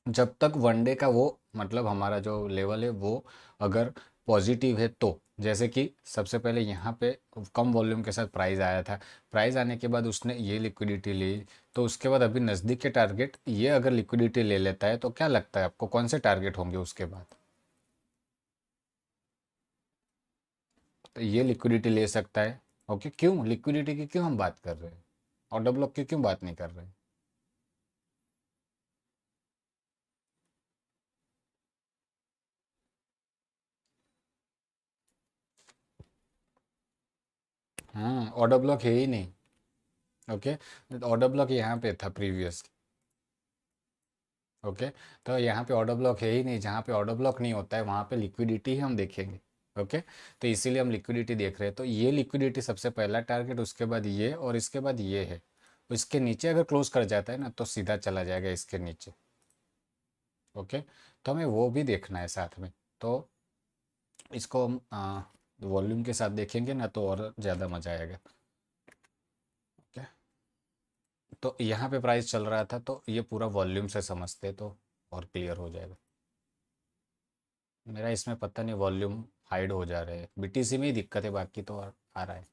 जब तक वनडे का वो मतलब हमारा जो लेवल है वो अगर पॉजिटिव है तो, जैसे कि सबसे पहले यहाँ पे कम वॉल्यूम के साथ प्राइस आया था, प्राइस आने के बाद उसने ये लिक्विडिटी ली, तो उसके बाद अभी नज़दीक के टारगेट ये अगर लिक्विडिटी ले लेता है तो क्या लगता है आपको कौन से टारगेट होंगे उसके बाद? तो ये लिक्विडिटी ले सकता है। ओके, क्यों लिक्विडिटी की क्यों हम बात कर रहे हैं, ऑर्डर ब्लॉक की क्यों बात नहीं कर रहे? हाँ, ऑर्डर ब्लॉक है ही नहीं। ओके, ऑर्डर ब्लॉक यहाँ पे था प्रीवियस। ओके, तो यहाँ पे ऑर्डर ब्लॉक है ही नहीं, जहाँ पे ऑर्डर ब्लॉक नहीं होता है वहाँ पे लिक्विडिटी ही हम देखेंगे। ओके, तो इसीलिए हम लिक्विडिटी देख रहे हैं, तो ये लिक्विडिटी सबसे पहला टारगेट, उसके बाद ये और इसके बाद ये है। इसके नीचे अगर क्लोज कर जाता है ना तो सीधा चला जाएगा इसके नीचे। ओके, तो हमें वो भी देखना है साथ में। तो इसको हम वॉल्यूम के साथ देखेंगे ना तो और ज़्यादा मज़ा आएगा। ओके, तो यहाँ पे प्राइस चल रहा था तो ये पूरा वॉल्यूम से समझते तो और क्लियर हो जाएगा। मेरा इसमें पता नहीं वॉल्यूम हाइड हो जा रहे हैं, बीटीसी में ही दिक्कत है, बाकी तो आ रहा है।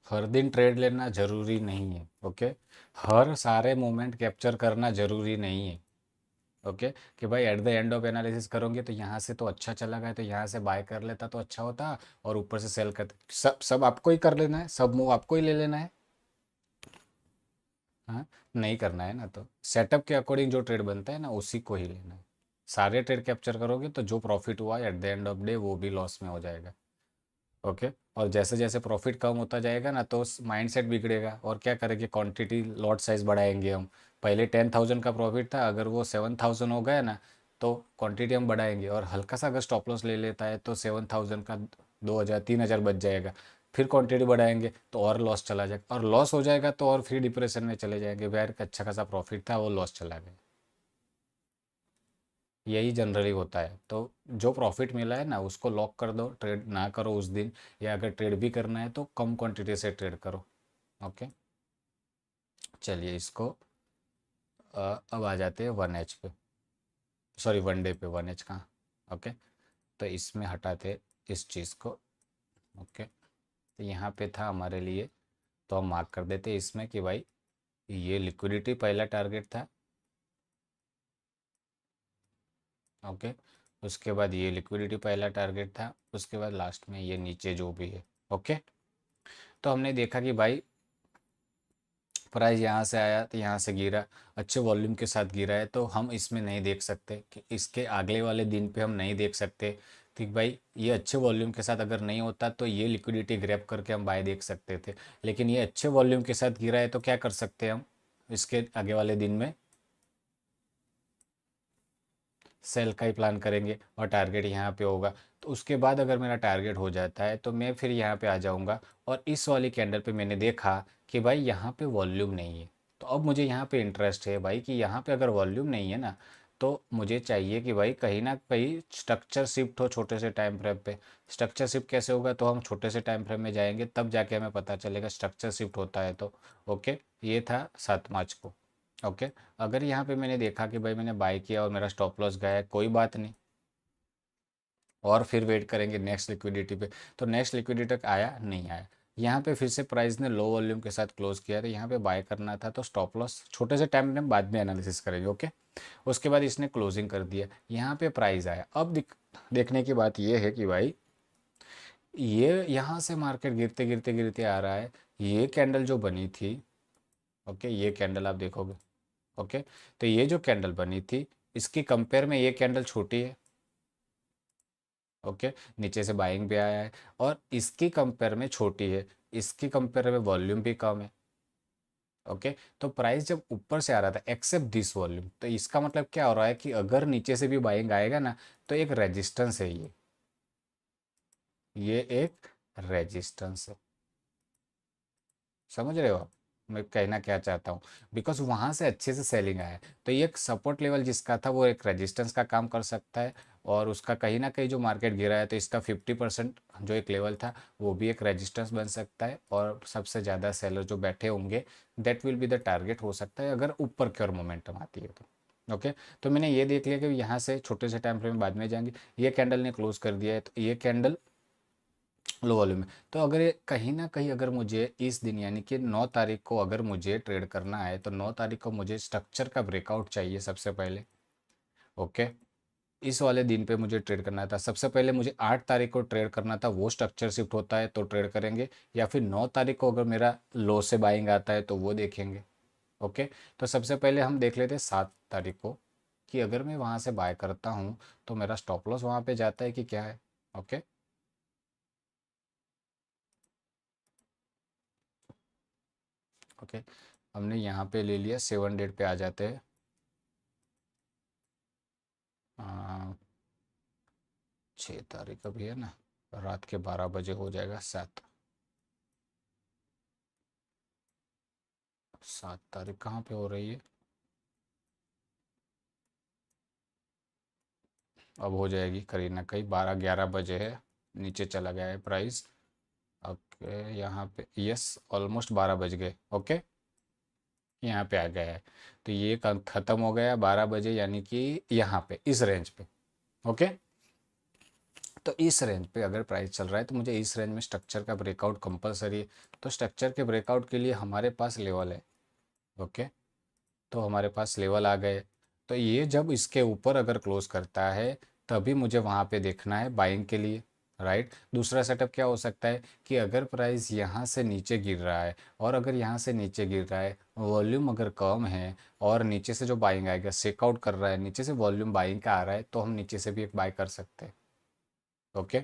हर दिन ट्रेड लेना ज़रूरी नहीं है। ओके, हर सारे मोमेंट कैप्चर करना ज़रूरी नहीं है। ओके, कि भाई at the end of analysis करोगे तो यहाँ से तो अच्छा चला गया तो यहाँ से बाय कर लेता तो अच्छा होता, और ऊपर से सेल कर, सब सब आपको ही कर लेना है, सब मूव आपको ही ले लेना है। हाँ, नहीं करना है ना, तो सेटअप के अकॉर्डिंग जो ट्रेड बनता है ना उसी को ही लेना है। सारे ट्रेड कैप्चर करोगे तो जो प्रॉफिट हुआ at the end of day वो भी लॉस में हो जाएगा। ओके, और जैसे जैसे प्रॉफिट कम होता जाएगा ना तो माइंडसेट बिगड़ेगा, और क्या करेंगे, क्वांटिटी लॉट साइज बढ़ाएंगे हम। पहले 10,000 का प्रॉफिट था, अगर वो 7,000 हो गया ना तो क्वांटिटी हम बढ़ाएंगे, और हल्का सा अगर स्टॉप लॉस ले लेता है तो 7,000 का 2,000 3,000 बच जाएगा। फिर क्वांटिटी बढ़ाएंगे तो और लॉस चला जाएगा, और लॉस हो जाएगा तो और फिर डिप्रेशन में चले जाएंगे, यार अच्छा खासा प्रॉफिट था वो लॉस चला गया। यही जनरली होता है, तो जो प्रॉफिट मिला है ना उसको लॉक कर दो, ट्रेड ना करो उस दिन, या अगर ट्रेड भी करना है तो कम क्वांटिटी से ट्रेड करो। ओके, चलिए इसको अब आ जाते हैं 1H पे, सॉरी 1 डे पे, 1H कहाँ। ओके, तो इसमें हटाते इस चीज़ को। ओके, तो यहाँ पे था हमारे लिए, तो हम मार्क कर देते इसमें कि भाई ये लिक्विडिटी पहला टारगेट था। ओके, उसके बाद ये लिक्विडिटी पहला टारगेट था, उसके बाद लास्ट में ये नीचे जो भी है। ओके, तो हमने देखा कि भाई प्राइस यहाँ से आया तो यहाँ से गिरा, अच्छे वॉल्यूम के साथ गिरा है, तो हम इसमें नहीं देख सकते कि इसके अगले वाले दिन पे हम नहीं देख सकते। ठीक भाई, ये अच्छे वॉल्यूम के साथ अगर नहीं होता तो ये लिक्विडिटी ग्रैब करके हम बाय देख सकते थे, लेकिन ये अच्छे वॉल्यूम के साथ गिरा है तो क्या कर सकते हैं हम इसके आगे वाले दिन में, सेल का ही प्लान करेंगे, और टारगेट यहाँ पे होगा। तो उसके बाद अगर मेरा टारगेट हो जाता है तो मैं फिर यहाँ पे आ जाऊँगा, और इस वाली कैंडल पे मैंने देखा कि भाई यहाँ पे वॉल्यूम नहीं है, तो अब मुझे यहाँ पे इंटरेस्ट है भाई कि यहाँ पे अगर वॉल्यूम नहीं है ना तो मुझे चाहिए कि भाई कहीं ना कहीं स्ट्रक्चर शिफ्ट हो छोटे से टाइम फ्रेम पे। स्ट्रक्चर शिफ्ट कैसे होगा, तो हम छोटे से टाइम फ्रेम में जाएंगे तब जाके हमें पता चलेगा स्ट्रक्चर शिफ्ट होता है तो। ओके, ये था 7 मार्च को। ओके, अगर यहाँ पे मैंने देखा कि भाई मैंने बाय किया और मेरा स्टॉप लॉस गया है, कोई बात नहीं, और फिर वेट करेंगे नेक्स्ट लिक्विडिटी पे। तो नेक्स्ट लिक्विडिटी तक आया नहीं आया, यहाँ पे फिर से प्राइस ने लो वॉल्यूम के साथ क्लोज किया, तो यहाँ पे बाय करना था, तो स्टॉप लॉस छोटे से टाइम में बाद में एनालिसिस करेंगे। ओके, उसके बाद इसने क्लोजिंग कर दिया, यहाँ पे प्राइस आया। अब देखने की बात ये है कि भाई ये यहाँ से मार्केट गिरते गिरते गिरते आ रहा है, ये कैंडल जो बनी थी, ओके ये कैंडल आप देखोगे। ओके, तो ये जो कैंडल बनी थी इसकी कंपेयर में ये कैंडल छोटी है। ओके, नीचे से बाइंग भी आया है, और इसकी कंपेयर में छोटी है, इसकी कंपेयर में वॉल्यूम भी कम है। ओके, तो प्राइस जब ऊपर से आ रहा था एक्सेप्ट दिस वॉल्यूम, तो इसका मतलब क्या हो रहा है कि अगर नीचे से भी बाइंग आएगा ना तो एक रेजिस्टेंस है ये एक रेजिस्टेंस है। समझ रहे हो आप? मैं कहना क्या चाहता हूँ, बिकॉज वहाँ से अच्छे से सेलिंग आया है। तो ये एक सपोर्ट लेवल जिसका था वो एक रेजिस्टेंस का काम कर सकता है, और उसका कहीं ना कहीं जो मार्केट गिरा है तो इसका 50% जो एक लेवल था वो भी एक रेजिस्टेंस बन सकता है, और सबसे ज़्यादा सेलर जो बैठे होंगे that will be the target हो सकता है अगर ऊपर की ओर मोमेंटम आती है तो। ओके, तो मैंने ये देख लिया कि यहाँ से छोटे से टाइम फ्रेम बाद में जाएंगे। ये कैंडल ने क्लोज कर दिया है, तो ये कैंडल लो वॉल्यूम में। तो अगर ये कहीं ना कहीं अगर मुझे इस दिन यानी कि 9 तारीख को अगर मुझे ट्रेड करना है तो 9 तारीख को मुझे स्ट्रक्चर का ब्रेकआउट चाहिए सबसे पहले। ओके, इस वाले दिन पे मुझे ट्रेड करना था। सबसे पहले मुझे 8 तारीख को ट्रेड करना था, वो स्ट्रक्चर शिफ्ट होता है तो ट्रेड करेंगे, या फिर 9 तारीख को अगर मेरा लो से बाइंग आता है तो वो देखेंगे। ओके, तो सबसे पहले हम देख लेते हैं 7 तारीख को कि अगर मैं वहाँ से बाय करता हूँ तो मेरा स्टॉप लॉस वहाँ पे जाता है कि क्या है। ओके, ओके, हमने यहाँ पे ले लिया 7 डेट पे आ जाते हैं। 6 तारीख अभी है ना, रात के 12 बजे हो जाएगा 7 तारीख कहाँ पे हो रही है, अब हो जाएगी करीब ना कहीं 12-11 बजे है। नीचे चला गया है प्राइस। ओके, यहाँ पे यस, ऑलमोस्ट 12 बज गए। ओके, यहाँ पे आ गया है। तो ये ख़त्म हो गया 12 बजे, यानी कि यहाँ पे इस रेंज पे। ओके, तो इस रेंज पे अगर प्राइस चल रहा है तो मुझे इस रेंज में स्ट्रक्चर का ब्रेकआउट कंपलसरी है। तो स्ट्रक्चर के ब्रेकआउट के लिए हमारे पास लेवल है। ओके, तो हमारे पास लेवल आ गए। तो ये जब इसके ऊपर अगर क्लोज करता है तभी मुझे वहाँ पे देखना है बाइंग के लिए। राइट, दूसरा सेटअप क्या हो सकता है कि अगर प्राइस यहाँ से नीचे गिर रहा है, और अगर यहाँ से नीचे गिर रहा है, वॉल्यूम अगर कम है और नीचे से जो बाइंग आएगा सेकआउट कर रहा है, नीचे से वॉल्यूम बाइंग का आ रहा है, तो हम नीचे से भी एक बाय कर सकते हैं। ओके,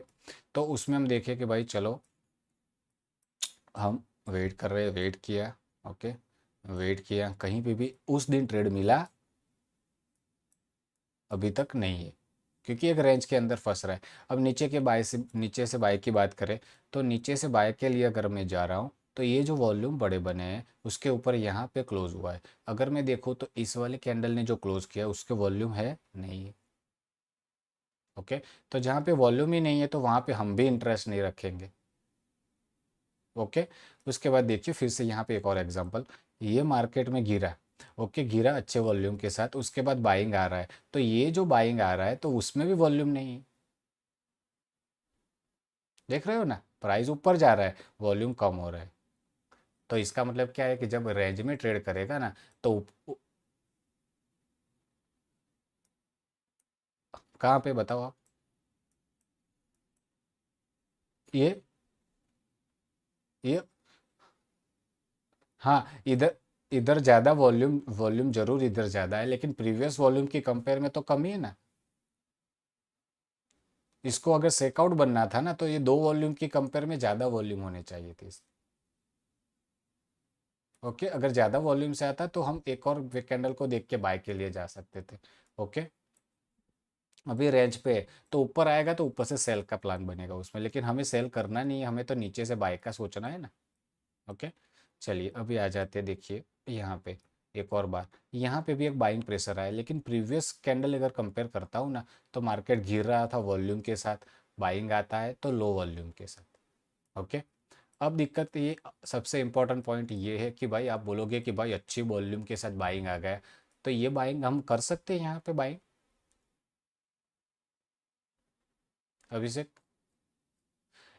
तो उसमें हम देखें कि भाई चलो हम वेट कर रहे हैं, वेट किया। ओके, वेट किया, कहीं पे भी उस दिन ट्रेड मिला अभी तक नहीं है, क्योंकि एक रेंज के अंदर फंस रहा है। अब नीचे के बाय से, नीचे से बाय की बात करें तो नीचे से बाय के लिए अगर मैं जा रहा हूँ तो ये जो वॉल्यूम बड़े बने हैं उसके ऊपर यहाँ पे क्लोज हुआ है। अगर मैं देखूँ तो इस वाले कैंडल ने जो क्लोज किया उसके वॉल्यूम है नहीं है। ओके, तो जहाँ पे वॉल्यूम ही नहीं है तो वहाँ पे हम भी इंटरेस्ट नहीं रखेंगे। ओके, उसके बाद देखिए फिर से यहाँ पे एक और एग्जांपल, ये मार्केट में गिरा। ओके, गिरा अच्छे वॉल्यूम के साथ, उसके बाद बाइंग आ रहा है, तो ये जो बाइंग आ रहा है तो उसमें भी वॉल्यूम नहीं है। देख रहे हो ना, प्राइस ऊपर जा रहा है, वॉल्यूम कम हो रहा है। तो इसका मतलब क्या है कि जब रेंज में ट्रेड करेगा ना तो कहाँ पे बताओ आप। ये ये हाँ, इधर इधर ज़्यादा वॉल्यूम, वॉल्यूम जरूर इधर ज़्यादा है, लेकिन प्रीवियस वॉल्यूम की कंपेयर में तो कम ही है ना। इसको अगर सेकआउट बनना था ना तो ये दो वॉल्यूम की कंपेयर में ज़्यादा वॉल्यूम होने चाहिए थी। ओके, अगर ज़्यादा वॉल्यूम से आता तो हम एक और कैंडल को देख के बाय के लिए जा सकते थे। ओके, अभी रेंज पे है, तो ऊपर आएगा तो ऊपर से सेल का प्लान बनेगा उसमें, लेकिन हमें सेल करना नहीं है, हमें तो नीचे से बाय का सोचना है ना। ओके, चलिए अभी आ जाते हैं, देखिए यहाँ पे एक और बार, यहाँ पे भी एक बाइंग प्रेशर आया, लेकिन प्रीवियस कैंडल अगर कंपेयर करता हूँ ना तो मार्केट गिर रहा था वॉल्यूम के साथ, बाइंग आता है तो लो वॉल्यूम के साथ। ओके, अब दिक्कत ये, सबसे इम्पोर्टेंट पॉइंट ये है कि भाई आप बोलोगे कि भाई अच्छी वॉल्यूम के साथ बाइंग आ गया, तो ये बाइंग हम कर सकते हैं यहाँ पे बाइंग, अभिषेक?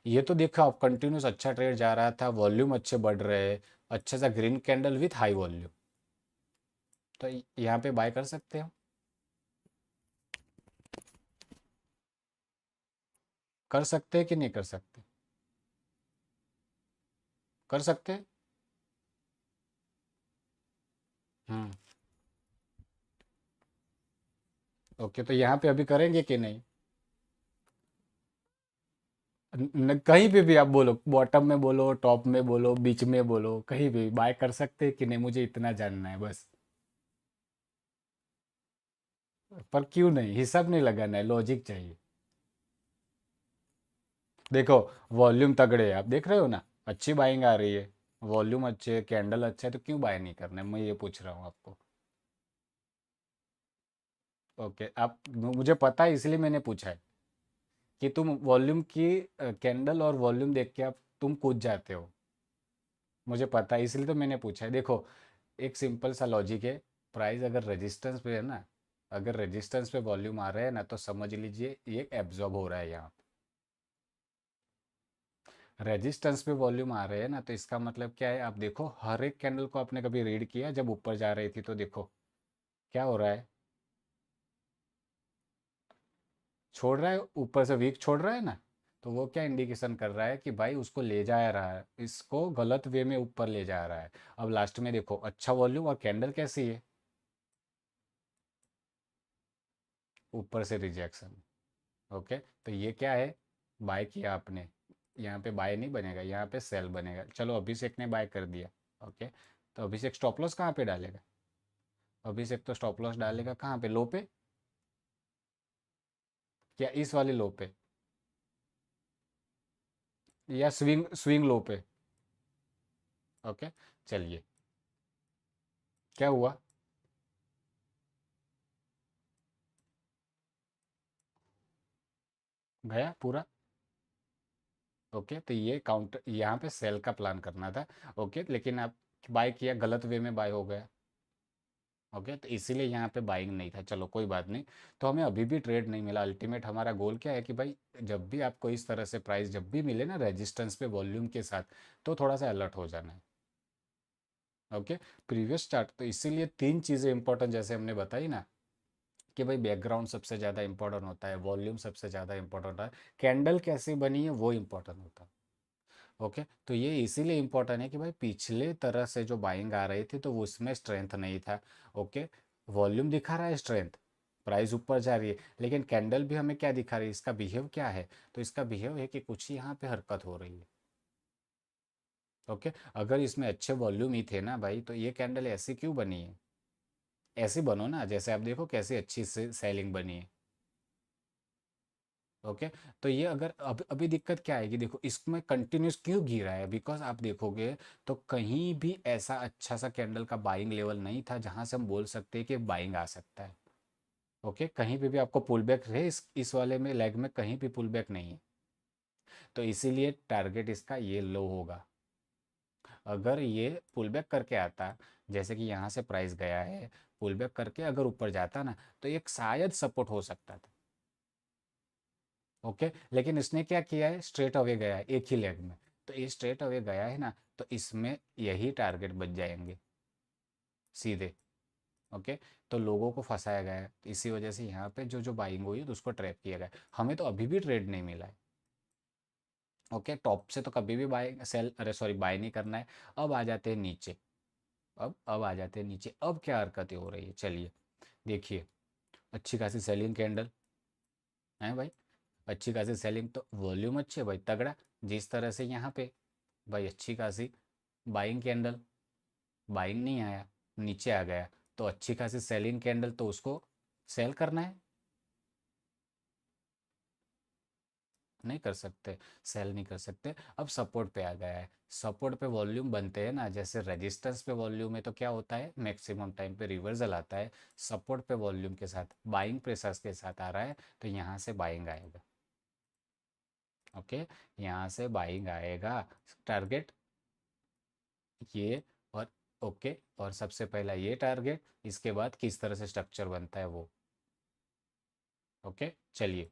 ये तो देखा आप, कंटिन्यूस अच्छा ट्रेड जा रहा था, वॉल्यूम अच्छे बढ़ रहे हैं, अच्छा सा green candle with high volume, तो यहाँ पे बाय कर सकते हो। कर सकते हैं कि नहीं कर सकते? कर सकते हैं। हम्म, ओके, तो यहाँ पे अभी करेंगे कि नहीं? कहीं पे भी आप बोलो, बॉटम में बोलो, टॉप में बोलो, बीच में बोलो, कहीं भी बाय कर सकते हैं कि नहीं, मुझे इतना जानना है बस। पर क्यों नहीं, हिसाब नहीं लगाना है, लॉजिक चाहिए। देखो, वॉल्यूम तगड़े है, आप देख रहे हो ना, अच्छी बाइंग आ रही है। वॉल्यूम अच्छे है, कैंडल अच्छा है, तो क्यों बाय नहीं करना है, मैं ये पूछ रहा हूँ आपको। ओके, आप मुझे पता है इसलिए मैंने पूछा है कि तुम वॉल्यूम की कैंडल और वॉल्यूम देख के आप तुम कूद जाते हो। मुझे पता है इसलिए तो मैंने पूछा है। देखो, एक सिंपल सा लॉजिक है। प्राइस अगर रेजिस्टेंस पे है ना, अगर रेजिस्टेंस पे वॉल्यूम आ रहा है ना, तो समझ लीजिए ये एब्जॉर्ब हो रहा है यहाँ पे। रेजिस्टेंस पे वॉल्यूम आ रहे हैं ना, तो इसका मतलब क्या है, आप देखो हर एक कैंडल को आपने कभी रीड किया जब ऊपर जा रही थी, तो देखो क्या हो रहा है, छोड़ रहा है, ऊपर से वीक छोड़ रहा है ना। तो वो क्या इंडिकेशन कर रहा है कि भाई उसको ले जा रहा है, इसको गलत वे में ऊपर ले जा रहा है। अब लास्ट में देखो अच्छा वॉल्यूम और कैंडल कैसी है, ऊपर से रिजेक्शन। ओके, तो ये क्या है, बाय किया आपने, यहाँ पे बाय नहीं बनेगा, यहाँ पे सेल बनेगा। चलो अभिषेक ने बाय कर दिया। ओके, तो अभिषेक स्टॉप लॉस कहाँ पे डालेगा, अभिषेक तो स्टॉप लॉस डालेगा कहाँ पे, लो पे, या इस वाले लो पे, या स्विंग स्विंग लो पे। ओके, चलिए क्या हुआ, गया पूरा। ओके, तो ये काउंटर यहाँ पे सेल का प्लान करना था। ओके, लेकिन आप बाय किया, गलत वे में बाय हो गया। ओके, तो इसीलिए यहाँ पे बाइंग नहीं था, चलो कोई बात नहीं। तो हमें अभी भी ट्रेड नहीं मिला। अल्टीमेट हमारा गोल क्या है कि भाई जब भी आपको इस तरह से प्राइस जब भी मिले ना रेजिस्टेंस पे वॉल्यूम के साथ, तो थोड़ा सा अलर्ट हो जाना है। ओके, प्रीवियस चार्ट तो इसीलिए तीन चीज़ें इंपॉर्टेंट जैसे हमने बताई ना, कि भाई बैकग्राउंड सबसे ज़्यादा इंपॉर्टेंट होता है, वॉल्यूम सबसे ज़्यादा इंपॉर्टेंट होता है, कैंडल कैसी बनी है वो इंपॉर्टेंट होता है। ओके, तो ये इसीलिए इम्पोर्टेंट है कि भाई पिछले तरह से जो बाइंग आ रही थी तो वो उसमें स्ट्रेंथ नहीं था। ओके, वॉल्यूम दिखा रहा है स्ट्रेंथ, प्राइस ऊपर जा रही है, लेकिन कैंडल भी हमें क्या दिखा रही है, इसका बिहेव क्या है, तो इसका बिहेव है कि कुछ यहाँ पे हरकत हो रही है। ओके, अगर इसमें अच्छे वॉल्यूम ही थे ना भाई, तो ये कैंडल ऐसी क्यों बनी है, ऐसी बनो ना, जैसे आप देखो कैसी अच्छी से सेलिंग बनी है। ओके, तो ये अगर अब अभी दिक्कत क्या आएगी, देखो इसमें कंटिन्यूस क्यों गिरा है, बिकॉज आप देखोगे तो कहीं भी ऐसा अच्छा सा कैंडल का बाइंग लेवल नहीं था जहां से हम बोल सकते हैं कि बाइंग आ सकता है। ओके, कहीं पे भी आपको पुल बैक है, इस वाले में लेग में कहीं भी पुल बैक नहीं है। तो इसीलिए टारगेट इसका ये लो होगा। अगर ये पुल बैक करके आता, जैसे कि यहाँ से प्राइस गया है, पुल बैक करके अगर ऊपर जाता ना, तो एक शायद सपोर्ट हो सकता था। ओके, लेकिन इसने क्या किया है, स्ट्रेट अवे गया है एक ही लेग में। तो ये स्ट्रेट अवे गया है ना, तो इसमें यही टारगेट बच जाएंगे सीधे। ओके, तो लोगों को फंसाया गया है, तो इसी वजह से यहाँ पे जो जो बाइंग हुई है तो उसको ट्रैप किया गया है। हमें तो अभी भी ट्रेड नहीं मिला है। ओके, टॉप से तो कभी भी बाय सेल, अरे सॉरी, बाय नहीं करना है। अब आ जाते हैं नीचे। अब आ जाते हैं नीचे, अब क्या हरकतें हो रही है, चलिए देखिए। अच्छी खासी सेलिंग कैंडल है भाई, अच्छी खासी सेलिंग, तो वॉल्यूम अच्छे भाई तगड़ा। जिस तरह से यहाँ पे भाई अच्छी खासी बाइंग कैंडल, बाइंग नहीं आया, नीचे आ गया, तो अच्छी खासी सेलिंग कैंडल, तो उसको सेल करना है, नहीं कर सकते, सेल नहीं कर सकते। अब सपोर्ट पे आ गया है, सपोर्ट पे वॉल्यूम बनते हैं ना, जैसे रेजिस्टेंस पे वॉल्यूम है तो क्या होता है, मैक्सिमम टाइम पे रिवर्सल आता है। सपोर्ट पे वॉल्यूम के साथ बाइंग प्रेशर्स के साथ आ रहा है, तो यहाँ से बाइंग आएगा। ओके, यहाँ से बाइंग आएगा, टारगेट ये, और ओके, और सबसे पहला ये टारगेट, इसके बाद किस तरह से स्ट्रक्चर बनता है वो। ओके, चलिए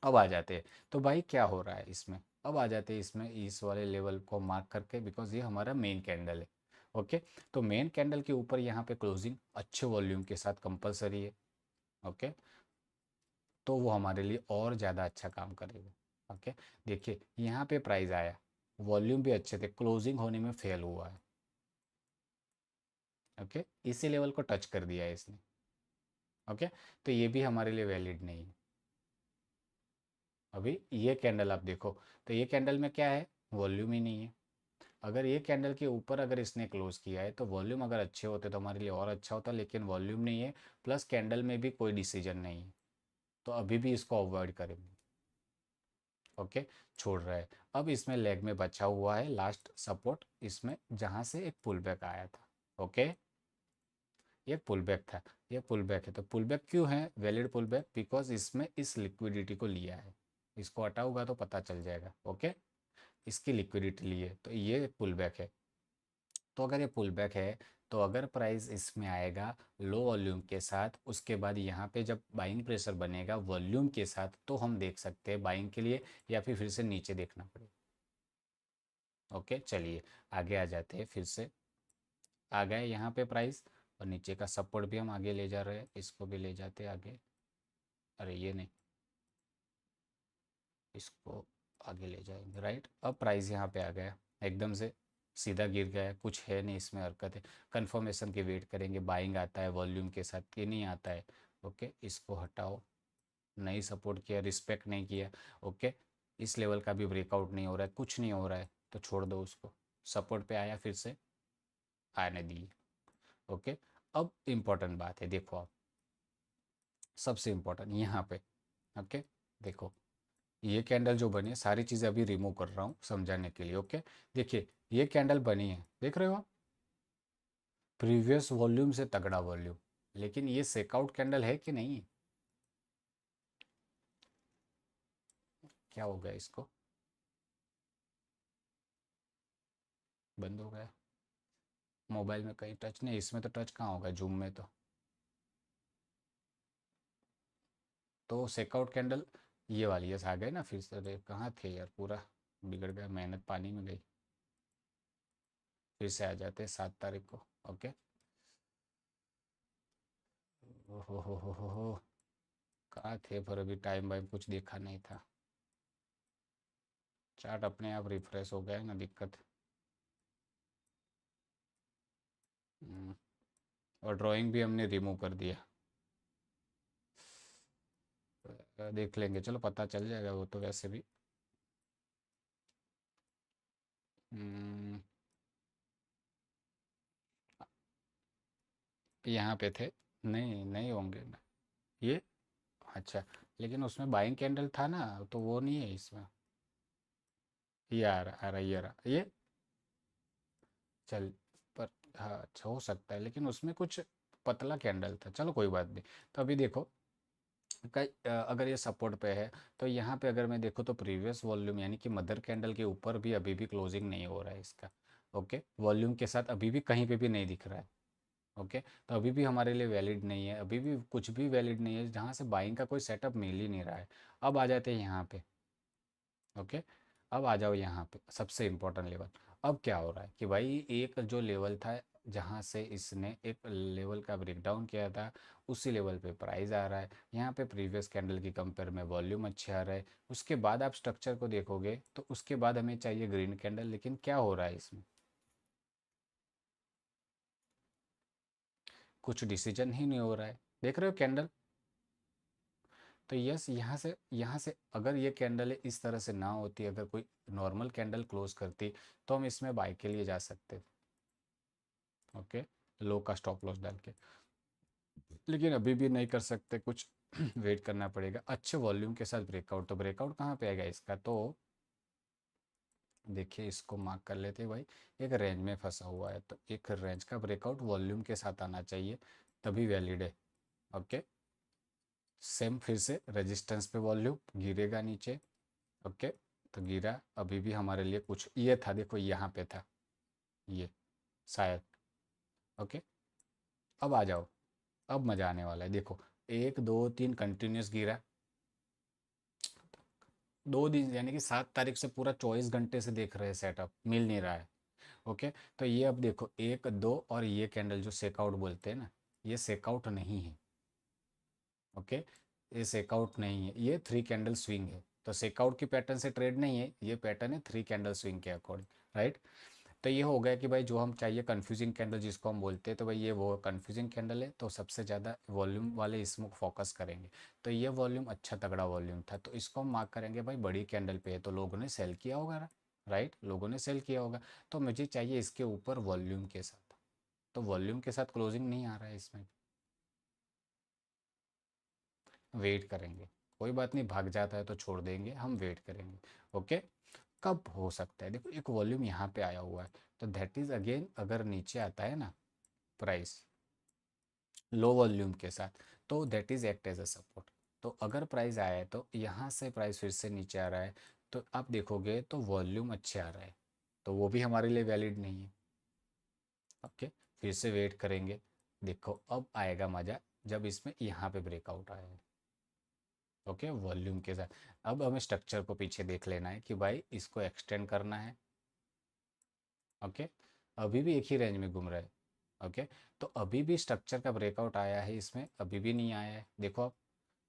अब आ जाते हैं। तो भाई क्या हो रहा है इसमें, अब आ जाते हैं इसमें, इस वाले लेवल को मार्क करके, बिकॉज ये हमारा मेन कैंडल है। ओके, तो मेन कैंडल के ऊपर यहाँ पे क्लोजिंग अच्छे वॉल्यूम के साथ कंपलसरी है। ओके, तो वो हमारे लिए और ज़्यादा अच्छा काम करेगा। ओके, देखिए यहाँ पे प्राइस आया, वॉल्यूम भी अच्छे थे, क्लोजिंग होने में फेल हुआ है। ओके, इसी लेवल को टच कर दिया है इसने। ओके, तो ये भी हमारे लिए वैलिड नहीं है। अभी ये कैंडल आप देखो, तो ये कैंडल में क्या है, वॉल्यूम ही नहीं है। अगर ये कैंडल के ऊपर अगर इसने क्लोज किया है, तो वॉल्यूम अगर अच्छे होते तो हमारे लिए और अच्छा होता, लेकिन वॉल्यूम नहीं है, प्लस कैंडल में भी कोई डिसीजन नहीं है, तो अभी भी इसको अवॉइड करेंगे। ओके, छोड़ रहा है। अब इसमें लेग में बचा हुआ है लास्ट सपोर्ट, इसमें जहाँ से एक पुल बैक आया था। ओके, ये पुल बैक था, ये पुल बैक है। तो पुल बैक क्यों है वैलिड पुल बैक? बिकॉज इसमें इस लिक्विडिटी को लिया है। इसको हटाऊंगा तो पता चल जाएगा। ओके, इसकी लिक्विडिटी ली है तो ये पुल बैक है। तो अगर ये पुल बैक है तो अगर प्राइस इसमें आएगा लो वॉल्यूम के साथ, उसके बाद यहाँ पे जब बाइंग प्रेशर बनेगा वॉल्यूम के साथ, तो हम देख सकते हैं बाइंग के लिए, या फिर से नीचे देखना पड़ेगा। ओके, चलिए आगे आ जाते हैं। फिर से आ गए यहाँ पे प्राइस, और नीचे का सपोर्ट भी हम आगे ले जा रहे हैं, इसको भी ले जाते हैं आगे। अरे ये नहीं, इसको आगे ले जाएंगे। राइट, अब प्राइस यहाँ पे आ गया, एकदम से सीधा गिर गया, कुछ है नहीं इसमें हरकत है। कंफर्मेशन की वेट करेंगे, बाइंग आता है वॉल्यूम के साथ कि नहीं आता है। ओके, इसको हटाओ, नहीं सपोर्ट किया, रिस्पेक्ट नहीं किया। ओके, इस लेवल का भी ब्रेकआउट नहीं हो रहा है, कुछ नहीं हो रहा है, तो छोड़ दो उसको। सपोर्ट पे आया, फिर से आने दिए। ओके, अब इम्पोर्टेंट बात है, देखो आप, सबसे इम्पोर्टेंट यहाँ पे। ओके, देखो ये कैंडल जो बनी है, सारी चीज़ें अभी रिमूव कर रहा हूँ समझाने के लिए। ओके, देखिए ये कैंडल बनी है, देख रहे हो आप, प्रीवियस वॉल्यूम से तगड़ा वॉल्यूम, लेकिन ये सेकआउट कैंडल है कि नहीं? क्या हो गया इसको? बंद हो गया। मोबाइल में कहीं टच नहीं, इसमें तो टच कहाँ होगा, जूम में तो सेकआउट कैंडल ये वाली है। आ गए ना फिर से? अरे कहाँ थे यार, पूरा बिगड़ गया, मेहनत पानी में गई। फिर से आ जाते हैं 7 तारीख को। ओके, हो, कहाँ थे? पर अभी टाइम वाइम कुछ देखा नहीं था। चार्ट अपने आप रिफ्रेश हो गया है ना, दिक्कत। हम्म, और ड्राइंग भी हमने रिमूव कर दिया। देख लेंगे, चलो पता चल जाएगा वो तो वैसे भी। हम्म, यहाँ पे थे, नहीं नहीं होंगे ना ये। अच्छा, लेकिन उसमें बाइंग कैंडल था ना, तो वो नहीं है इसमें। ये आ रहा, ये रहा ये। चल, पर हाँ अच्छा हो सकता है, लेकिन उसमें कुछ पतला कैंडल था, चलो कोई बात नहीं। तो अभी देखो, अगर ये सपोर्ट पे है, तो यहाँ पे अगर मैं देखूँ तो प्रीवियस वॉल्यूम यानी कि मदर कैंडल के ऊपर भी अभी भी क्लोजिंग नहीं हो रहा है इसका। ओके, वॉल्यूम के साथ अभी भी कहीं पे भी नहीं दिख रहा है। ओके, तो अभी भी हमारे लिए वैलिड नहीं है, अभी भी कुछ भी वैलिड नहीं है, जहाँ से बाइंग का कोई सेटअप मिल ही नहीं रहा है। अब आ जाते हैं यहाँ पे। ओके, अब आ जाओ यहाँ पे सबसे इम्पोर्टेंट लेवल। अब क्या हो रहा है कि भाई एक जो लेवल था, जहाँ से इसने एक लेवल का ब्रेकडाउन किया था, उसी लेवल पे प्राइस आ रहा है। यहाँ पे प्रीवियस कैंडल की कंपेयर में वॉल्यूम अच्छे आ रहा है। उसके बाद आप स्ट्रक्चर को देखोगे तो उसके बाद हमें चाहिए ग्रीन कैंडल, लेकिन क्या हो रहा है इसमें? कुछ डिसीजन ही नहीं हो रहा है, देख रहे हो कैंडल? तो यस, यहाँ से अगर ये कैंडल इस तरह से ना होती, अगर कोई नॉर्मल कैंडल क्लोज करती, तो हम इसमें बाय के लिए जा सकते थे। ओके, लो का स्टॉप लॉस डाल के, लेकिन अभी भी नहीं कर सकते कुछ। वेट करना पड़ेगा अच्छे वॉल्यूम के साथ ब्रेकआउट। तो ब्रेकआउट कहाँ पे आएगा इसका? तो देखिए, इसको मार्क कर लेते हैं भाई। एक रेंज में फंसा हुआ है, तो एक रेंज का ब्रेकआउट वॉल्यूम के साथ आना चाहिए, तभी वैलिड है। ओके, सेम फिर से रेजिस्टेंस पे वॉल्यूम गिरेगा नीचे। ओके, तो गिरा, अभी भी हमारे लिए कुछ ये था, देखो यहाँ पे था ये शायद। ओके, अब आ जाओ, अब मजा आने वाला है। देखो 1 2 3 कंटिन्यूस गिरा, 2 दिन यानी कि 7 तारीख से पूरा 24 घंटे से देख रहे हैं, सेटअप मिल नहीं रहा है। ओके, तो ये अब देखो 1 2, और ये कैंडल जो सेकआउट बोलते हैं ना, ये सेकआउट नहीं है। ओके, ये सेकआउट नहीं है, ये 3 कैंडल स्विंग है। तो सेकआउट की पैटर्न से ट्रेड नहीं है, ये पैटर्न है 3 कैंडल स्विंग के अकॉर्डिंग। राइट, तो ये हो गया कि भाई जो हम चाहिए कन्फ्यूजिंग कैंडल जिसको हम बोलते हैं, तो भाई ये वो कन्फ्यूजिंग कैंडल है, तो सबसे ज़्यादा वॉल्यूम वाले इसमें फोकस करेंगे। तो ये वॉल्यूम अच्छा तगड़ा वॉल्यूम था, तो इसको हम मार्क करेंगे भाई बड़ी कैंडल पे है, तो लोगों ने सेल किया होगा। राइट, लोगों ने सेल किया होगा। तो मुझे चाहिए इसके ऊपर वॉल्यूम के साथ, तो वॉल्यूम के साथ क्लोजिंग नहीं आ रहा है इसमें, वेट करेंगे। कोई बात नहीं, भाग जाता है तो छोड़ देंगे, हम वेट करेंगे। ओके, कब हो सकता है, देखो एक वॉल्यूम यहाँ पे आया हुआ है, तो दैट इज अगेन अगर नीचे आता है ना प्राइस लो वॉल्यूम के साथ, तो that is act as a support. तो अगर प्राइस आया है तो यहाँ से प्राइस फिर से नीचे आ रहा है, तो आप देखोगे तो वॉल्यूम अच्छे आ रहा है, तो वो भी हमारे लिए वैलिड नहीं है। ओके, फिर से वेट करेंगे। देखो अब आएगा मज़ा, जब इसमें यहाँ पे ब्रेकआउट आया है। ओके, वॉल्यूम के साथ। अब हमें स्ट्रक्चर को पीछे देख लेना है कि भाई इसको एक्सटेंड करना है। ओके, अभी भी एक ही रेंज में घूम रहा है। ओके, तो अभी भी स्ट्रक्चर का ब्रेकआउट आया है, इसमें अभी भी नहीं आया है, देखो आप,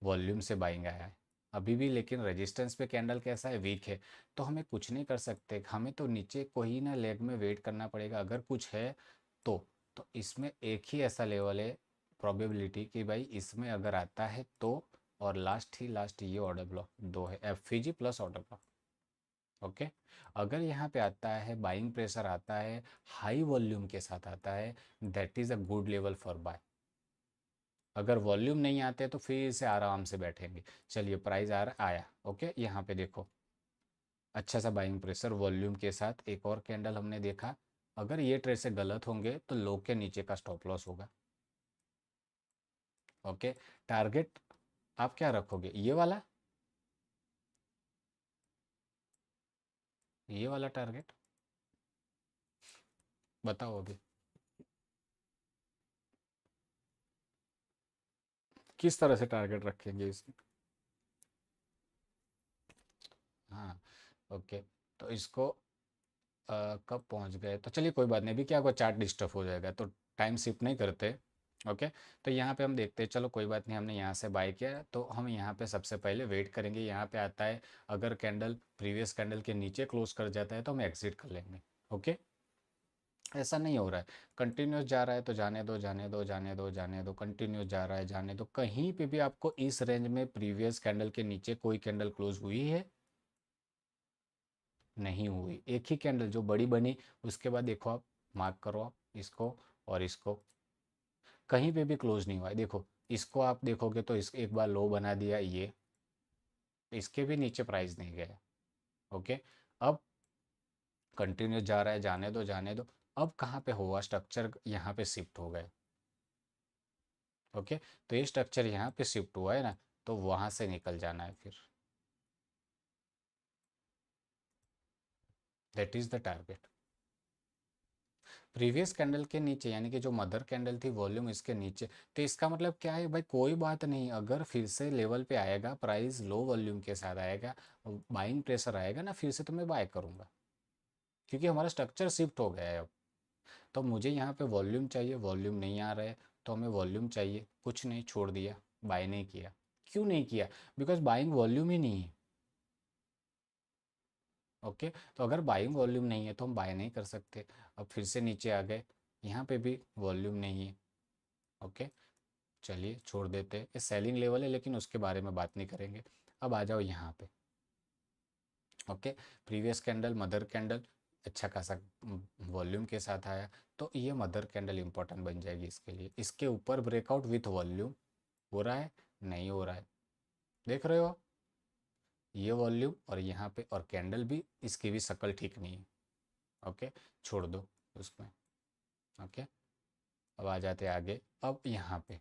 वॉल्यूम से बाइंग आया है अभी भी, लेकिन रेजिस्टेंस पे कैंडल कैसा है, वीक है। तो हमें कुछ नहीं कर सकते, हमें तो नीचे कोई ना लेग में वेट करना पड़ेगा, अगर कुछ है तो। तो इसमें एक ही ऐसा लेवल है प्रोबेबिलिटी कि भाई इसमें अगर आता है तो, और लास्ट ही लास्ट ये ऑर्डर ब्लॉक दो है, F plus order block. Okay, अगर यहाँ पे आता है बाइंग प्रेशर आता है, हाई वॉल्यूम के साथ आता है, that is a good level for buy. अगर वॉल्यूम नहीं आते तो फिर से आराम से बैठेंगे। चलिए प्राइस आ रहा आया। ओके, यहाँ पे देखो अच्छा सा बाइंग प्रेशर वॉल्यूम के साथ, एक और कैंडल हमने देखा। अगर ये ट्रेड से गलत होंगे तो लो के नीचे का स्टॉप लॉस होगा। ओके, टारगेट आप क्या रखोगे, ये वाला टारगेट बताओ अभी, किस तरह से टारगेट रखेंगे इसमें। हाँ, ओके, तो इसको कब पहुंच गए, तो चलिए कोई बात नहीं, अभी क्या होगा, चार्ट डिस्टर्ब हो जाएगा, तो टाइम शिफ्ट नहीं करते। ओके, तो यहाँ पे हम देखते हैं, चलो कोई बात नहीं, हमने यहाँ से बाय किया, तो हम यहाँ पे सबसे पहले वेट करेंगे, यहाँ पे आता है, अगर कैंडल प्रीवियस कैंडल के नीचे क्लोज कर जाता है तो हम एग्जिट कर लेंगे। ओके, ऐसा नहीं हो रहा है, कंटिन्यूस जा रहा है तो जाने दो जाने दो जाने दो जाने दो, कंटिन्यूस जा रहा है जाने दो, कहीं पे भी आपको इस रेंज में प्रीवियस कैंडल के नीचे कोई कैंडल क्लोज हुई है, नहीं हुई, एक ही कैंडल जो बड़ी बनी, उसके बाद देखो आप, मार्क करो आप इसको और इसको, कहीं पे भी क्लोज नहीं हुआ है। देखो इसको आप देखोगे तो इस एक बार लो बना दिया ये, इसके भी नीचे प्राइस नहीं गया। ओके, अब कंटिन्यूस जा रहा है, जाने दो जाने दो। अब कहाँ पे हुआ स्ट्रक्चर, यहाँ पे शिफ्ट हो गए। ओके, तो ये स्ट्रक्चर यहाँ पे शिफ्ट हुआ है ना, तो वहाँ से निकल जाना है फिर, that is the target. Previous candle के नीचे, यानी कि जो मदर कैंडल थी वॉल्यूम इसके नीचे, तो इसका मतलब क्या है भाई, कोई बात नहीं, अगर फिर से लेवल पे आएगा प्राइस, लो वॉल्यूम के साथ आएगा, बाइंग प्रेशर आएगा ना, फिर से तो मैं बाय करूंगा, क्योंकि हमारा स्ट्रक्चर शिफ्ट हो गया है अब। तो मुझे यहाँ पे वॉल्यूम चाहिए, वॉल्यूम नहीं आ रहा है, तो हमें वॉल्यूम चाहिए, कुछ नहीं, छोड़ दिया, बाय नहीं किया। क्यों नहीं किया, बिकॉज बाइंग वॉल्यूम ही नहीं है। ओके, तो अगर बाइंग वॉल्यूम नहीं है तो हम बाय नहीं कर सकते। अब फिर से नीचे आ गए, यहाँ पे भी वॉल्यूम नहीं है। ओके, चलिए छोड़ देते हैं, ये सेलिंग लेवल है लेकिन उसके बारे में बात नहीं करेंगे। अब आ जाओ यहाँ पे। Okay, previous candle mother candle अच्छा खासा वॉल्यूम के साथ आया, तो ये मदर कैंडल इंपॉर्टेंट बन जाएगी इसके लिए। इसके ऊपर ब्रेकआउट विथ वॉल्यूम हो रहा है, नहीं हो रहा है, देख रहे हो आप? ये वॉल्यूम और यहाँ पे और कैंडल भी, इसकी भी शक्ल ठीक नहीं है। ओके, छोड़ दो उसमें। ओके, अब आ जाते हैं आगे, अब यहाँ पे।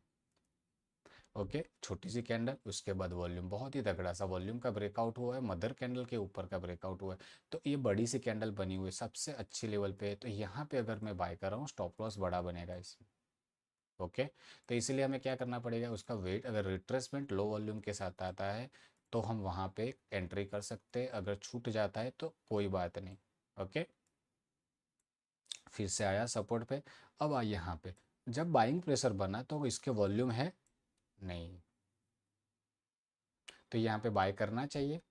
ओके, छोटी सी कैंडल, उसके बाद वॉल्यूम बहुत ही तगड़ा सा वॉल्यूम का ब्रेकआउट हुआ है, मदर कैंडल के ऊपर का ब्रेकआउट हुआ है, तो ये बड़ी सी कैंडल बनी हुई है, सबसे अच्छी लेवल पे है, तो यहाँ पे अगर मैं बाय कर रहा हूँ स्टॉप लॉस बड़ा बनेगा इसमें। ओके, तो इसीलिए हमें क्या करना पड़ेगा, उसका वेट, अगर रिट्रेसमेंट लो वॉल्यूम के साथ आता है तो हम वहाँ पे एंट्री कर सकते हैं, अगर छूट जाता है तो कोई बात नहीं। ओके, फिर से आया सपोर्ट पे। अब आ यहाँ पे, जब बाइंग प्रेशर बना तो इसके वॉल्यूम है नहीं, तो यहाँ पे बाय करना चाहिए,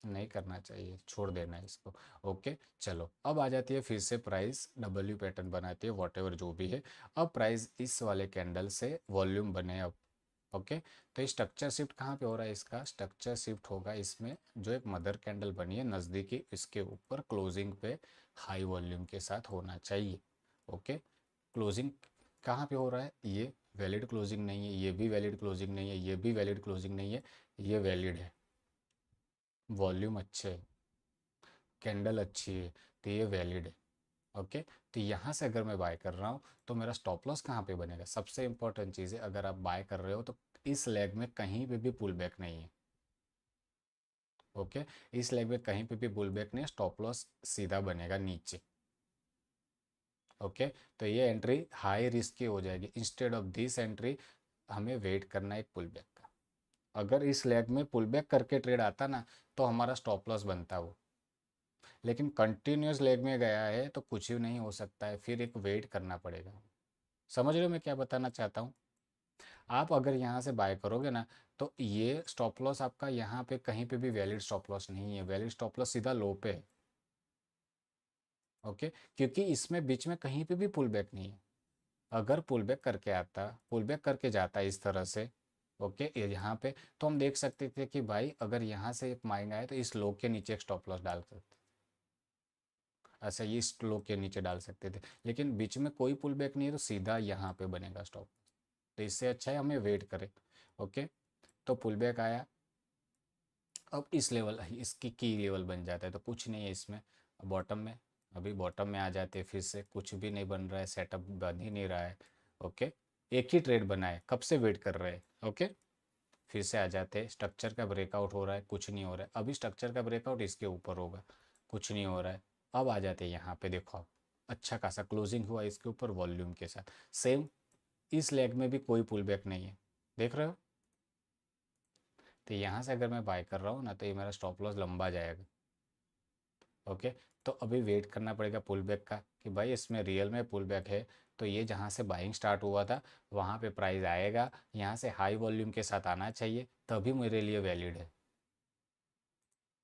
नहीं करना चाहिए, छोड़ देना है इसको। ओके, चलो अब आ जाती है फिर से प्राइस डब्ल्यू पैटर्न बनाती है, वॉट एवर जो भी है। अब प्राइस इस वाले कैंडल से वॉल्यूम बने अब। ओके, तो ये स्ट्रक्चर शिफ्ट कहाँ पे हो रहा है, इसका स्ट्रक्चर शिफ्ट होगा इसमें, जो एक मदर कैंडल बनी है नज़दीकी, इसके ऊपर क्लोजिंग पे हाई वॉल्यूम के साथ होना चाहिए। ओके, क्लोजिंग कहाँ पे हो रहा है, ये वैलिड क्लोजिंग नहीं है, ये भी वैलिड क्लोजिंग नहीं है, ये भी वैलिड क्लोजिंग नहीं है, ये वैलिड है, वॉल्यूम अच्छे है, कैंडल अच्छी है, तो ये वैलिड है। ओके, तो यहाँ से अगर मैं बाय कर रहा हूँ तो मेरा स्टॉप लॉस कहाँ पे बनेगा? सबसे इंपॉर्टेंट चीज़ है, अगर आप बाय कर रहे हो तो इस लेग में कहीं पे भी पुल बैक नहीं है। ओके, इस लेग में कहीं पे भी पुल बैक नहीं है, स्टॉप लॉस सीधा बनेगा नीचे। ओके, तो ये एंट्री हाई रिस्क की हो जाएगी। इंस्टेड ऑफ दिस एंट्री हमें वेट करना है एक पुल बैक का। अगर इस लेग में पुल बैक करके ट्रेड आता ना तो हमारा स्टॉप लॉस बनता वो, लेकिन कंटिन्यूस लेग में गया है तो कुछ भी नहीं हो सकता है, फिर एक वेट करना पड़ेगा। समझ रहे हो मैं क्या बताना चाहता हूँ? आप अगर यहाँ से बाय करोगे ना तो ये स्टॉप लॉस आपका यहाँ पे कहीं पे भी वैलिड स्टॉप लॉस नहीं है, वैलिड स्टॉप लॉस सीधा लो पे है। ओके, क्योंकि इसमें बीच में कहीं पे भी पुल बैक नहीं है। अगर पुल बैक करके आता, पुल बैक करके जाता इस तरह से, ओके, ये यहाँ पे, तो हम देख सकते थे कि भाई अगर यहाँ से एक माइंग आए तो इस लो के नीचे एक स्टॉप लॉस डाल सकते, ऐसा ये इस लो के नीचे डाल सकते थे, लेकिन बीच में कोई पुल बैक नहीं है तो सीधा यहाँ पे बनेगा स्टॉप। तो इससे अच्छा है हमें वेट करें। ओके, तो पुल बैक आया, अब इस लेवल इसकी की लेवल बन जाता है तो कुछ नहीं है इसमें। बॉटम में, अभी बॉटम में आ जाते हैं, फिर से कुछ भी नहीं बन रहा है, सेटअप बन ही नहीं रहा है। ओके, एक ही ट्रेड बना है, कब से वेट कर रहे हैं। ओके, फिर से आ जाते हैं, स्ट्रक्चर का ब्रेकआउट हो रहा है, कुछ नहीं हो रहा है, अभी स्ट्रक्चर का ब्रेकआउट इसके ऊपर होगा, कुछ नहीं हो रहा है। अब आ जाते हैं यहाँ पे, देखो आप, अच्छा खासा क्लोजिंग हुआ इसके ऊपर वॉल्यूम के साथ। सेम इस लेग में भी कोई पुल बैक नहीं है, देख रहे हो? तो यहाँ से अगर मैं बाय कर रहा हूँ ना तो ये मेरा स्टॉप लॉस लंबा जाएगा। ओके, तो अभी वेट करना पड़ेगा पुल बैक का कि भाई इसमें रियल में पुल बैक है, तो ये जहाँ से बाइंग स्टार्ट हुआ था वहाँ पे प्राइस आएगा, यहाँ से हाई वॉल्यूम के साथ आना चाहिए, तभी मेरे लिए वैलिड है।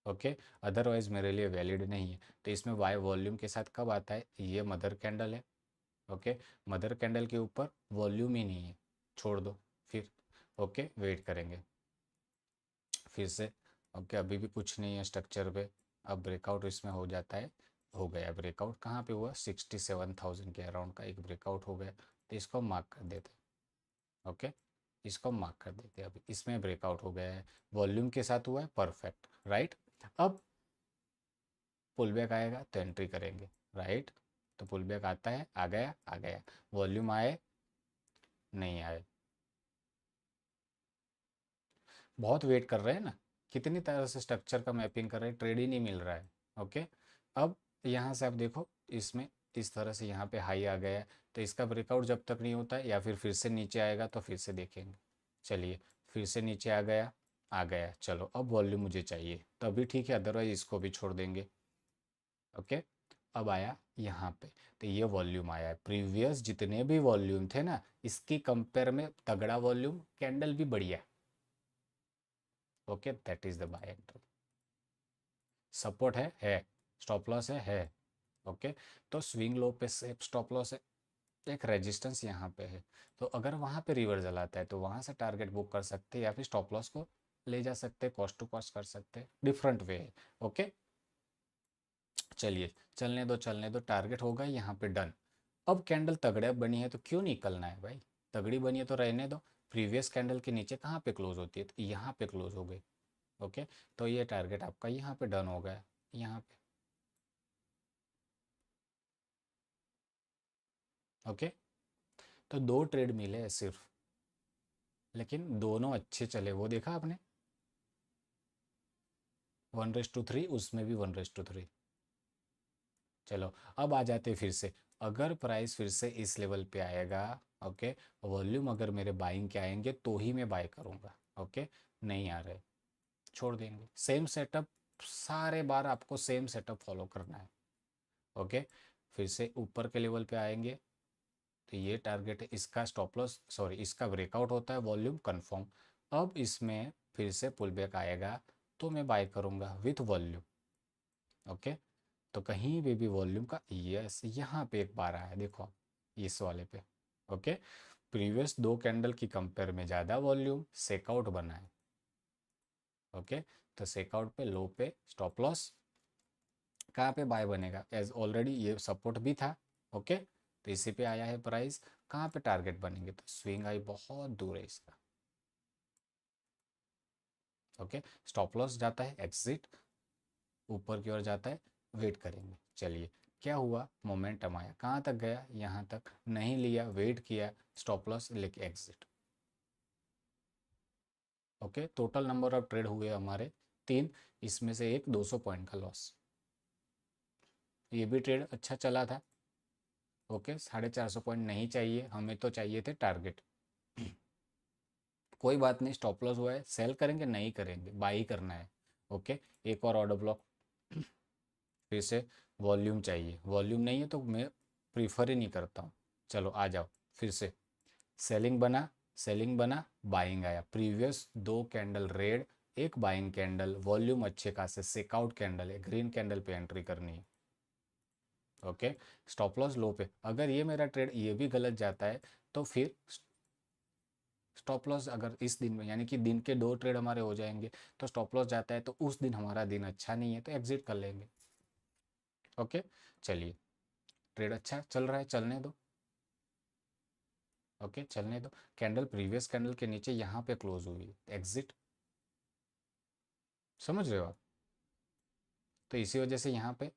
ओके, अदरवाइज मेरे लिए वैलिड नहीं है। तो इसमें वाई वॉल्यूम के साथ कब आता है? ये मदर कैंडल है। ओके, मदर कैंडल के ऊपर वॉल्यूम ही नहीं है, छोड़ दो फिर। ओके, वेट करेंगे फिर से। ओके, अभी भी कुछ नहीं है स्ट्रक्चर पे। अब ब्रेकआउट इसमें हो जाता है, हो गया ब्रेकआउट, कहाँ पे हुआ? 67,000 के अराउंड का एक ब्रेकआउट हो गया, तो इसको मार्क कर देते हैं। ओके, इसको मार्क कर देते हैं, अभी इसमें ब्रेकआउट हो गया है, वॉल्यूम के साथ हुआ है, परफेक्ट, राइट। अब पुल बैक आएगा तो एंट्री करेंगे, राइट। तो पुल बैक आता है, आ गया, आ गया, वॉल्यूम आए, नहीं आए, बहुत वेट कर रहे हैं ना, कितनी तरह से स्ट्रक्चर का मैपिंग कर रहे हैं, ट्रेड ही नहीं मिल रहा है। ओके, अब यहाँ से आप देखो, इसमें इस तरह से यहाँ पे हाई आ गया है, तो इसका ब्रेकआउट जब तक नहीं होता है या फिर से नीचे आएगा तो फिर से देखेंगे। चलिए, फिर से नीचे आ गया, आ गया, चलो अब वॉल्यूम मुझे चाहिए तभी ठीक है, अदरवाइज इसको भी छोड़ देंगे। ओके, अब आया यहाँ पे, तो ये वॉल्यूम आया है, प्रीवियस जितने भी वॉल्यूम थे ना इसकी कंपेयर में तगड़ा वॉल्यूम, कैंडल भी बढ़िया। Okay, that is the buy entry. Support है, स्टॉप लॉस है। ओके, तो स्विंग लो पे से स्टॉप लॉस है, एक रेजिस्टेंस यहाँ पे है, तो अगर वहाँ पे रिवर्सल आता है तो वहाँ से टारगेट बुक कर सकते हैं या फिर स्टॉप लॉस को ले जा सकते हैं, कॉस्ट टू कॉस्ट कर सकते हैं, डिफरेंट वे है। ओके, चलिए, चलने दो, टारगेट होगा यहाँ पे डन। अब कैंडल तगड़ा बनी है तो क्यों निकलना है भाई, तगड़ी बनी है तो रहने दो। प्रीवियस कैंडल के नीचे कहाँ पे क्लोज होती है? तो यहाँ पे क्लोज हो गई। ओके, तो ये टारगेट आपका यहाँ पे डन हो गया, यहाँ पे। ओके, तो दो ट्रेड मिले हैं सिर्फ, लेकिन दोनों अच्छे चले, वो देखा आपने? 1:3, उसमें भी 1:3। चलो, अब आ जाते फिर से, अगर प्राइस फिर से इस लेवल पे आएगा, ओके, वॉल्यूम अगर मेरे बाइंग के आएंगे तो ही मैं बाय करूँगा। ओके, नहीं आ रहे, छोड़ देंगे, सेम सेटअप, सारे बार आपको सेम सेटअप फॉलो करना है। ओके, फिर से ऊपर के लेवल पे आएंगे, तो ये टारगेट है, इसका स्टॉप लॉस, सॉरी, इसका ब्रेकआउट होता है, वॉल्यूम कंफर्म। अब इसमें फिर से पुल बैक आएगा तो मैं बाय करूँगा विथ वॉल्यूम। ओके, तो कहीं भी वॉल्यूम का, यस, यहाँ पे एक बार आया देखो आप, इस वाले पे। ओके, प्रीवियस दो कैंडल की कंपेयर में ज़्यादा वॉल्यूम, सेकआउट बना है। ओके, तो सेकआउट पे लो पे स्टॉप लॉस, कहाँ पे बाय बनेगा? एज ऑलरेडी ये सपोर्ट भी था। ओके, तो इसी पे आया है प्राइस। कहाँ पे टारगेट बनेंगे, तो स्विंग आई बहुत दूर है इसका। ओके, स्टॉप लॉस जाता है एग्जिट, ऊपर की ओर जाता है, वेट करेंगे। चलिए, क्या हुआ, मोमेंटम आया, कहाँ तक गया, यहाँ तक नहीं लिया, वेट किया, स्टॉप लॉस लेके exit. Okay, total number of trade हुए हमारे 3, इसमें से एक 200 पॉइंट का लॉस। ये भी ट्रेड अच्छा चला था। ओके, 450 पॉइंट नहीं चाहिए हमें, तो चाहिए थे टारगेट। कोई बात नहीं, स्टॉप लॉस हुआ है, सेल करेंगे नहीं करेंगे, बाई करना है। ओके, एक और ऑर्डर ब्लॉक। फिर से वॉल्यूम चाहिए, वॉल्यूम नहीं है तो मैं प्रीफर ही नहीं करता हूँ। चलो आ जाओ, फिर से सेलिंग बना, सेलिंग बना, बाइंग आया। प्रीवियस 2 कैंडल रेड, एक बाइंग कैंडल, वॉल्यूम अच्छे खासे, सेकआउट कैंडल है, ग्रीन कैंडल पे एंट्री करनी है। ओके, स्टॉप लॉस लो पे। अगर ये मेरा ट्रेड ये भी गलत जाता है तो फिर स्टॉप लॉस, अगर इस दिन में यानी कि दिन के 2 ट्रेड हमारे हो जाएंगे, तो स्टॉप लॉस जाता है तो उस दिन हमारा दिन अच्छा नहीं है, तो एग्जिट कर लेंगे। ओके, चलिए, ट्रेड अच्छा चल रहा है, चलने दो। ओके, चलने दो। कैंडल प्रीवियस कैंडल के नीचे यहाँ पे क्लोज हुई, एग्जिट। समझ रहे हो आप? तो इसी वजह से यहाँ पे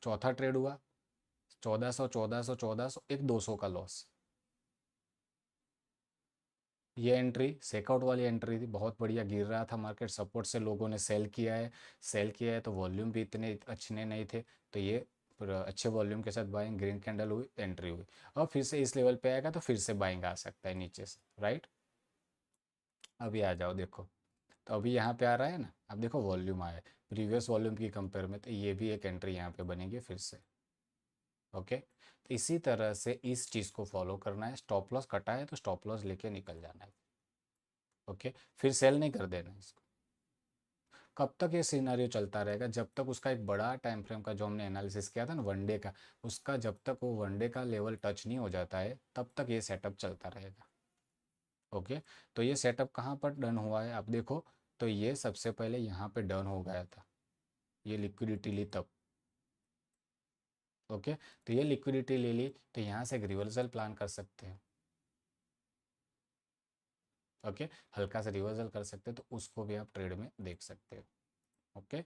चौथा ट्रेड हुआ, 1400 1400 1400, एक 200 का लॉस। ये एंट्री सेकआउट वाली एंट्री थी, बहुत बढ़िया गिर रहा था मार्केट, सपोर्ट से लोगों ने सेल किया है। सेल किया है तो वॉल्यूम भी इतने अच्छे नहीं थे, तो ये अच्छे वॉल्यूम के साथ बाइंग, ग्रीन कैंडल हुई, एंट्री हुई। और फिर से इस लेवल पे आएगा तो फिर से बाइंग आ सकता है नीचे से, राइट। अभी आ जाओ, देखो, तो अभी यहाँ पे आ रहा है ना, अब देखो वॉल्यूम आया है प्रीवियस वॉल्यूम की कंपेयर में, तो ये भी एक एंट्री यहाँ पे बनेगी फिर से। ओके, तो इसी तरह से इस चीज़ को फॉलो करना है, स्टॉप लॉस कटा है तो स्टॉप लॉस लेके निकल जाना है। ओके, फिर सेल नहीं कर देना है इसको। कब तक ये सिनेरियो चलता रहेगा, जब तक उसका एक बड़ा टाइम फ्रेम का जो हमने एनालिसिस किया था ना वनडे का, उसका जब तक वो वनडे का लेवल टच नहीं हो जाता है तब तक ये सेटअप चलता रहेगा। ओके, तो ये सेटअप कहाँ पर डन हुआ है आप देखो, तो ये सबसे पहले यहाँ पे डन हो गया था, ये लिक्विडिटी ली तब। ओके, तो ये लिक्विडिटी ले ली तो यहाँ से एक रिवर्सल प्लान कर सकते हैं। ओके, हल्का सा रिवर्सल कर सकते हैं, तो उसको भी आप ट्रेड में देख सकते हो। ओके।